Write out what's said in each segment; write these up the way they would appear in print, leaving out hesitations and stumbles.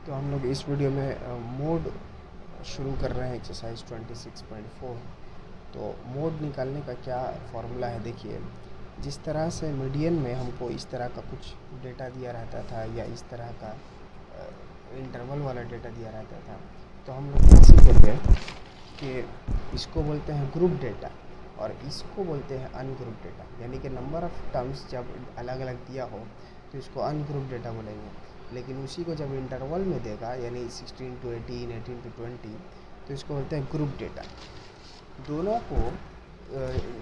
तो हम लोग इस वीडियो में मोड शुरू कर रहे हैं एक्सरसाइज 26.4। तो मोड निकालने का क्या फॉर्मूला है, देखिए। जिस तरह से मीडियन में हमको इस तरह का कुछ डेटा दिया रहता था या इस तरह का इंटरवल वाला डेटा दिया रहता था, तो हम लोग क्या सीखेंगे कि इसको बोलते हैं ग्रुप डेटा और इसको बोलते हैं अनग्रुप डेटा। यानी कि नंबर ऑफ़ टर्म्स जब अलग अलग दिया हो तो इसको अनग्रुप डेटा बोलेंगे, लेकिन उसी को जब इंटरवल में देगा यानी 16 to 18, 18 to 20, तो इसको बोलते हैं ग्रुप डेटा। दोनों को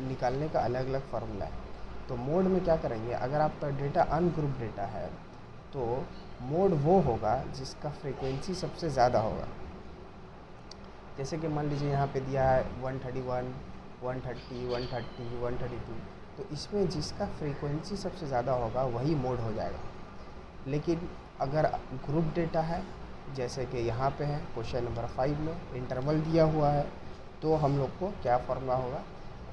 निकालने का अलग अलग फार्मूला है। तो मोड में क्या करेंगे, अगर आपका डेटा अनग्रुप डेटा है तो मोड वो होगा जिसका फ्रीक्वेंसी सबसे ज़्यादा होगा। जैसे कि मान लीजिए यहाँ पे दिया है 131, 130, 130, 132, तो इसमें जिसका फ्रीक्वेंसी सबसे ज़्यादा होगा वही मोड हो जाएगा। लेकिन अगर ग्रुप डेटा है, जैसे कि यहाँ पे है क्वेश्चन नंबर 5 में इंटरवल दिया हुआ है, तो हम लोग को क्या फार्मूला होगा,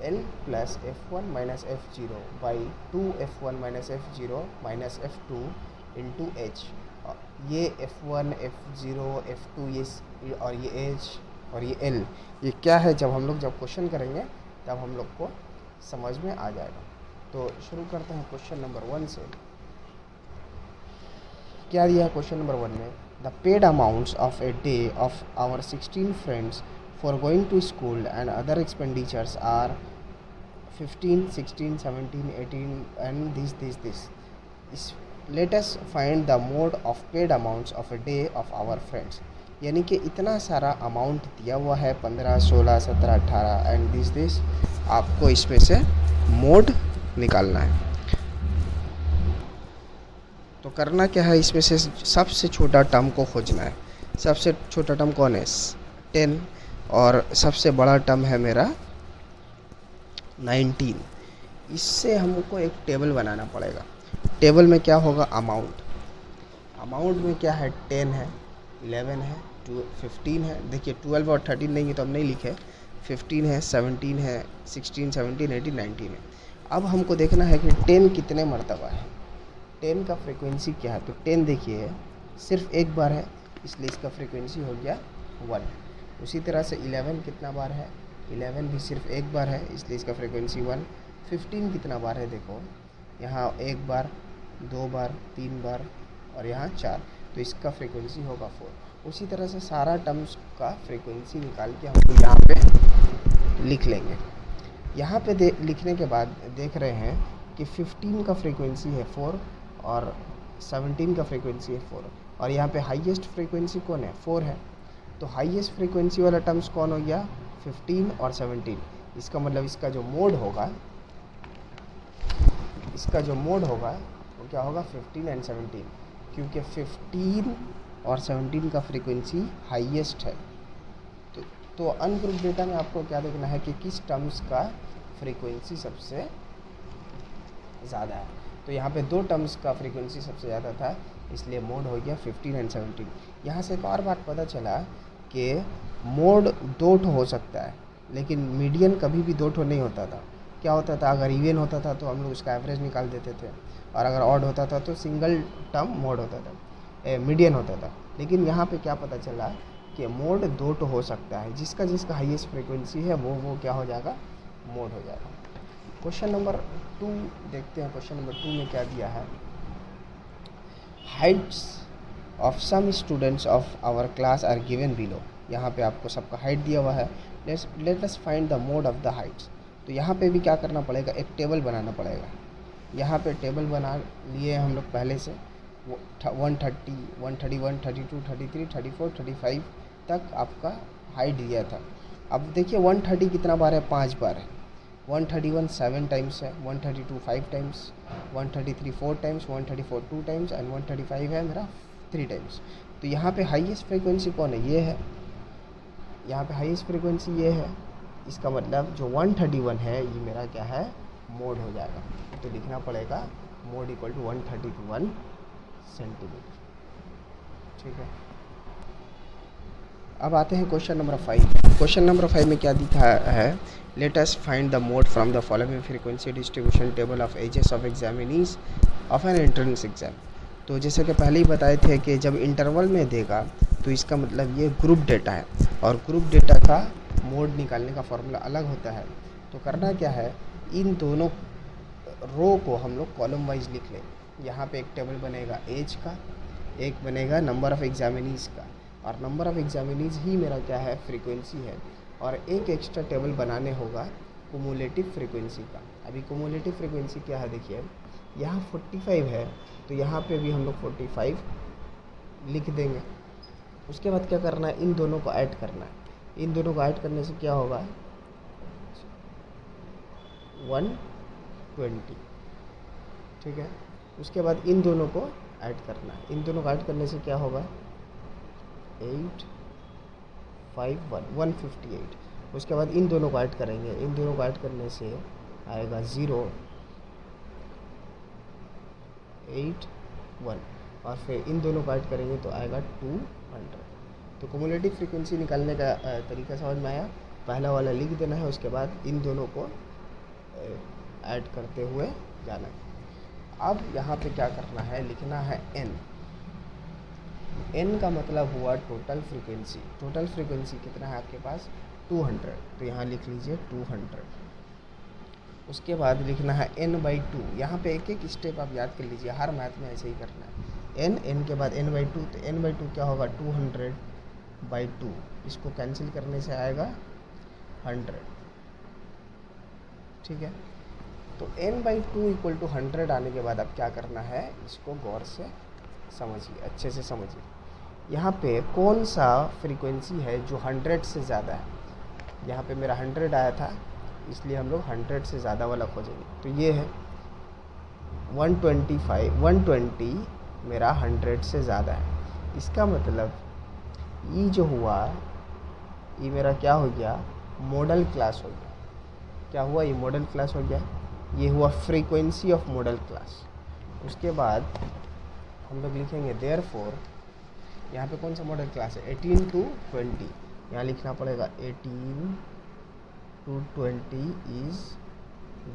L plus F1 minus F0 by 2F1 minus F0 minus F2 into H। ये F1, F0, F2 ये और ये H और ये L, ये क्या है, जब क्वेश्चन करेंगे तब हम लोग को समझ में आ जाएगा। तो शुरू करते हैं क्वेश्चन नंबर 1 से। क्या दिया है क्वेश्चन नंबर 1 में, the paid amounts of a day of our 16 friends for going to school and other expenditures are 15, 16, 17, 18 and this. Let us find the mode of paid amounts of a day of our friends. यानी कि इतना सारा amount दिया हुआ है, 15, 16, 17, 18 and this. आपको इसमें से मोड निकालना है। तो करना क्या है, इसमें से सबसे छोटा टर्म को खोजना है। सबसे छोटा टर्म कौन है, 10, और सबसे बड़ा टर्म है मेरा 19। इससे हमको एक टेबल बनाना पड़ेगा। टेबल में क्या होगा, अमाउंट में क्या है, 10 है, 11 है, 15 है। देखिए 12 और 13 लेंगे तो हम नहीं लिखे, 15 है, 17 है, 16, 17, 18, 19 है। अब हमको देखना है कि 10 कितने मरतबा है, 10 का फ्रीक्वेंसी क्या है। तो 10 देखिए सिर्फ एक बार है, इसलिए इसका फ्रीक्वेंसी हो गया 1। उसी तरह से 11 कितना बार है, 11 भी सिर्फ एक बार है, इसलिए इसका फ्रीक्वेंसी 1। 15 कितना बार है, देखो यहाँ एक बार, 2 बार, 3 बार और यहाँ 4, तो इसका फ्रीक्वेंसी होगा 4। उसी तरह से सारा टर्म्स का फ्रीक्वेंसी निकाल के हम यहाँ पे लिख लेंगे। यहाँ पे लिखने के बाद देख रहे हैं कि 15 का फ्रीक्वेंसी है 4 और 17 का फ्रीक्वेंसी है 4, और यहाँ पे हाईएस्ट फ्रीक्वेंसी कौन है, 4 है। तो हाईएस्ट फ्रीक्वेंसी वाला टर्म्स कौन हो गया, 15 और 17। इसका मतलब इसका जो मोड होगा वो क्या होगा, 15 एंड 17, क्योंकि 15 और 17 का फ्रीक्वेंसी हाईएस्ट है। तो अनग्रुप डेटा में आपको क्या देखना है कि किस टर्म्स का फ्रीक्वेंसी सबसे ज़्यादा है। तो यहाँ पे 2 टर्म्स का फ्रीक्वेंसी सबसे ज़्यादा था, इसलिए मोड हो गया 15 एंड 17। यहाँ से एक और बात पता चला कि मोड 2 ठो हो सकता है, लेकिन मीडियन कभी भी 2 ठो नहीं होता था। क्या होता था, अगर इवन होता था तो हम लोग उसका एवरेज निकाल देते थे, और अगर ऑड होता था तो सिंगल टर्म मोड होता था, मीडियन होता था। लेकिन यहाँ पे क्या पता चला कि मोड 2 ठो हो सकता है, जिसका हाईएस्ट फ्रीक्वेंसी है वो क्या हो जाएगा, मोड हो जाएगा। क्वेश्चन नंबर 2 देखते हैं। क्वेश्चन नंबर 2 में क्या दिया है, heights of some students of our class are given below. यहाँ पे आपको सबका हाइट दिया हुआ है। Let us find the mode of the heights. तो यहाँ पे भी क्या करना पड़ेगा, एक टेबल बनाना पड़ेगा। यहाँ पे टेबल बना लिए हम लोग पहले से, 130, 131, 32, 33, 34, 35 तक आपका हाइट दिया था। अब देखिए 130 कितना बार है, 5 बार है। 131 7 टाइम्स है, 132 5 टाइम्स, 133 4 टाइम्स, 134 2 टाइम्स एंड 135 है मेरा 3 टाइम्स। तो यहाँ पे हाईएस्ट फ्रीक्वेंसी कौन है, ये है। यहाँ पे हाईएस्ट फ्रीक्वेंसी ये है, इसका मतलब जो 131 है ये मेरा क्या है, मोड हो जाएगा। तो लिखना पड़ेगा मोड इक्वल टू 131 सेंटीमीटर। ठीक है, अब आते हैं क्वेश्चन नंबर 5। क्वेश्चन नंबर 5 में क्या दिखा है, let us find the mode from the following frequency distribution table of ages of examinees of an entrance exam. तो जैसे कि पहले ही बताए थे कि जब इंटरवल में देगा तो इसका मतलब ये ग्रुप डेटा है, और ग्रुप डेटा का मोड निकालने का फॉर्मूला अलग होता है। तो करना क्या है, इन दोनों रो को हम लोग कॉलम वाइज लिख लें। यहाँ पे एक टेबल बनेगा एज का, एक बनेगा नंबर ऑफ़ एग्जामिनीज़ का, और नंबर ऑफ़ एग्जामिनीज़ ही मेरा क्या है, फ्रीक्वेंसी है। और एक एक्स्ट्रा टेबल बनाने होगा कुमुलेटिव फ्रीक्वेंसी का। अभी कुमुलेटिव फ्रीक्वेंसी क्या है, देखिए यहाँ 45 है, तो यहाँ पे भी हम लोग 45 लिख देंगे। उसके बाद क्या करना है, इन दोनों को ऐड करना है। इन दोनों को ऐड करने से क्या होगा, 120, ठीक है। उसके बाद इन दोनों को ऐड करना है। इन दोनों को ऐड करने से क्या होगा, 158। उसके बाद इन दोनों को ऐड करेंगे। इन दोनों को ऐड करने से आएगा 081, और फिर इन दोनों को ऐड करेंगे तो आएगा 200। तो कुमुलेटिव फ्रीक्वेंसी निकालने का तरीका समझ में आया। पहला वाला लिख देना है, उसके बाद इन दोनों को ऐड करते हुए जाना है। अब यहाँ पे क्या करना है, लिखना है n। n का मतलब हुआ टोटल फ्रीक्वेंसी। टोटल फ्रीक्वेंसी कितना है आपके पास, 200, तो यहाँ लिख लीजिए 200। उसके बाद लिखना है n/2। यहाँ पे एक एक स्टेप आप याद कर लीजिए, हर मैथ में ऐसे ही करना है। n के बाद n/2, तो n/2 क्या होगा, 200/2। इसको कैंसिल करने से आएगा 100, ठीक है। तो n/2 = 100 आने के बाद अब क्या करना है, इसको गौर से समझिए, अच्छे से समझिए। यहाँ पे कौन सा फ्रीक्वेंसी है जो 100 से ज़्यादा है। यहाँ पे मेरा 100 आया था, इसलिए हम लोग 100 से ज़्यादा वाला खोजेंगे। तो ये है 120 मेरा 100 से ज़्यादा है। इसका मतलब ये जो हुआ, ये मेरा क्या हो गया, मॉडल क्लास हो गया। क्या हुआ, ये मॉडल क्लास हो गया। ये हुआ फ्रीक्वेंसी ऑफ मॉडल क्लास। उसके बाद हम लोग लिखेंगे देयरफॉर, यहाँ पे कौन सा मॉडल क्लास है, 18 to 20। यहाँ लिखना पड़ेगा 18 to 20 is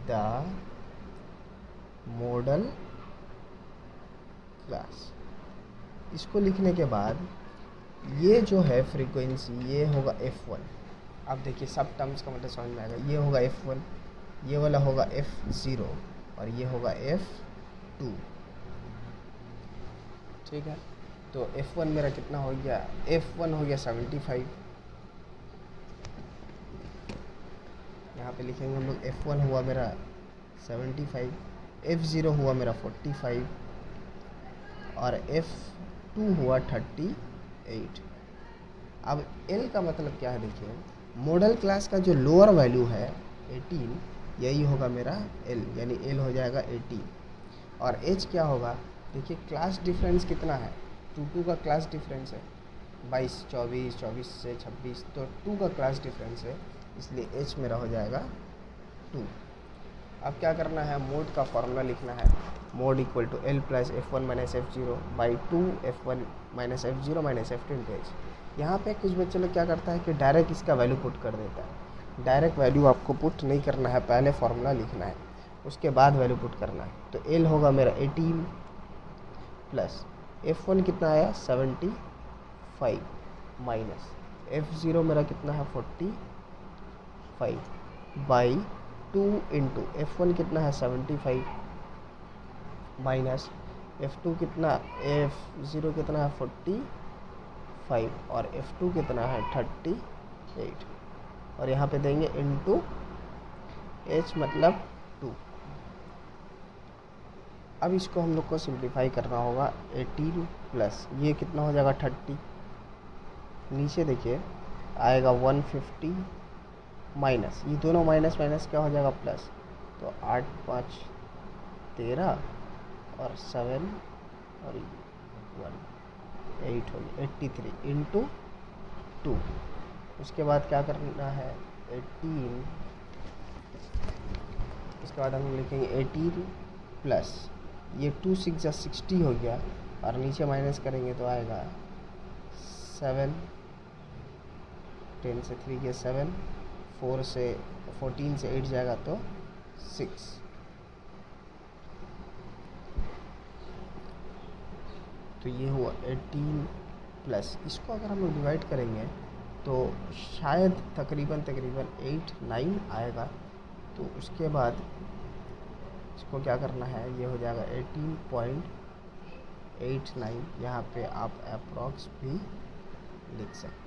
the model class. इसको लिखने के बाद ये जो है फ्रीक्वेंसी, ये होगा f1। अब देखिए सब टर्म्स का मतलब समझ में आएगा। ये होगा f1, ये वाला होगा f0, और ये होगा f2, ठीक है। तो f1 मेरा कितना हो गया, f1 हो गया 75। यहाँ पे लिखेंगे हम लोग f1 हुआ मेरा 75, f0 हुआ मेरा 45, और f2 हुआ 38। अब l का मतलब क्या है, देखिए मॉडल क्लास का जो लोअर वैल्यू है 18, यही होगा मेरा l, यानी l हो जाएगा 18। और h क्या होगा, देखिए क्लास डिफरेंस कितना है, 2 का क्लास डिफरेंस है 22, 24, 24 से 26, तो 2 का क्लास डिफरेंस है, इसलिए h मेरा हो जाएगा 2। अब क्या करना है, मोड का फॉर्मूला लिखना है। Mode = l + f1 - f0/2 f1 - f0 - f2 × h। यहाँ पे कुछ बच्चे लोग क्या करता है कि डायरेक्ट इसका वैल्यू पुट कर देता है। डायरेक्ट वैल्यू आपको पुट नहीं करना है, पहले फार्मूला लिखना है, उसके बाद वैल्यू पुट करना है। तो l होगा मेरा 18 प्लस f1 कितना आया 75 माइनस f0 मेरा कितना है 45 बाई 2 इंटू f1 कितना है 75 माइनस f2 कितना, f0 कितना है 45 और f2 कितना है 38, और यहाँ पे देंगे इंटू h मतलब 2। अब इसको हम लोग को सिंप्लीफाई करना होगा। 18 प्लस ये कितना हो जाएगा 30, नीचे देखिए आएगा 150 माइनस, ये दोनों माइनस माइनस क्या हो जाएगा प्लस, तो 8 5 13 और 7 और 1 8 हो गया 83 इंटू 2। उसके बाद क्या करना है 18, उसके बाद हम लिखेंगे 18 प्लस ये 2 6 जा 60 हो गया, और नीचे माइनस करेंगे तो आएगा 7, 10 से 3 के 7, 4 से 14 से 8 जाएगा तो 6। तो ये हुआ 18 प्लस, इसको अगर हम लोग डिवाइड करेंगे तो शायद तकरीबन 8 9 आएगा। तो उसके बाद इसको क्या करना है, ये हो जाएगा 18.89। यहाँ पे आप अप्रॉक्स भी लिख सकते हैं।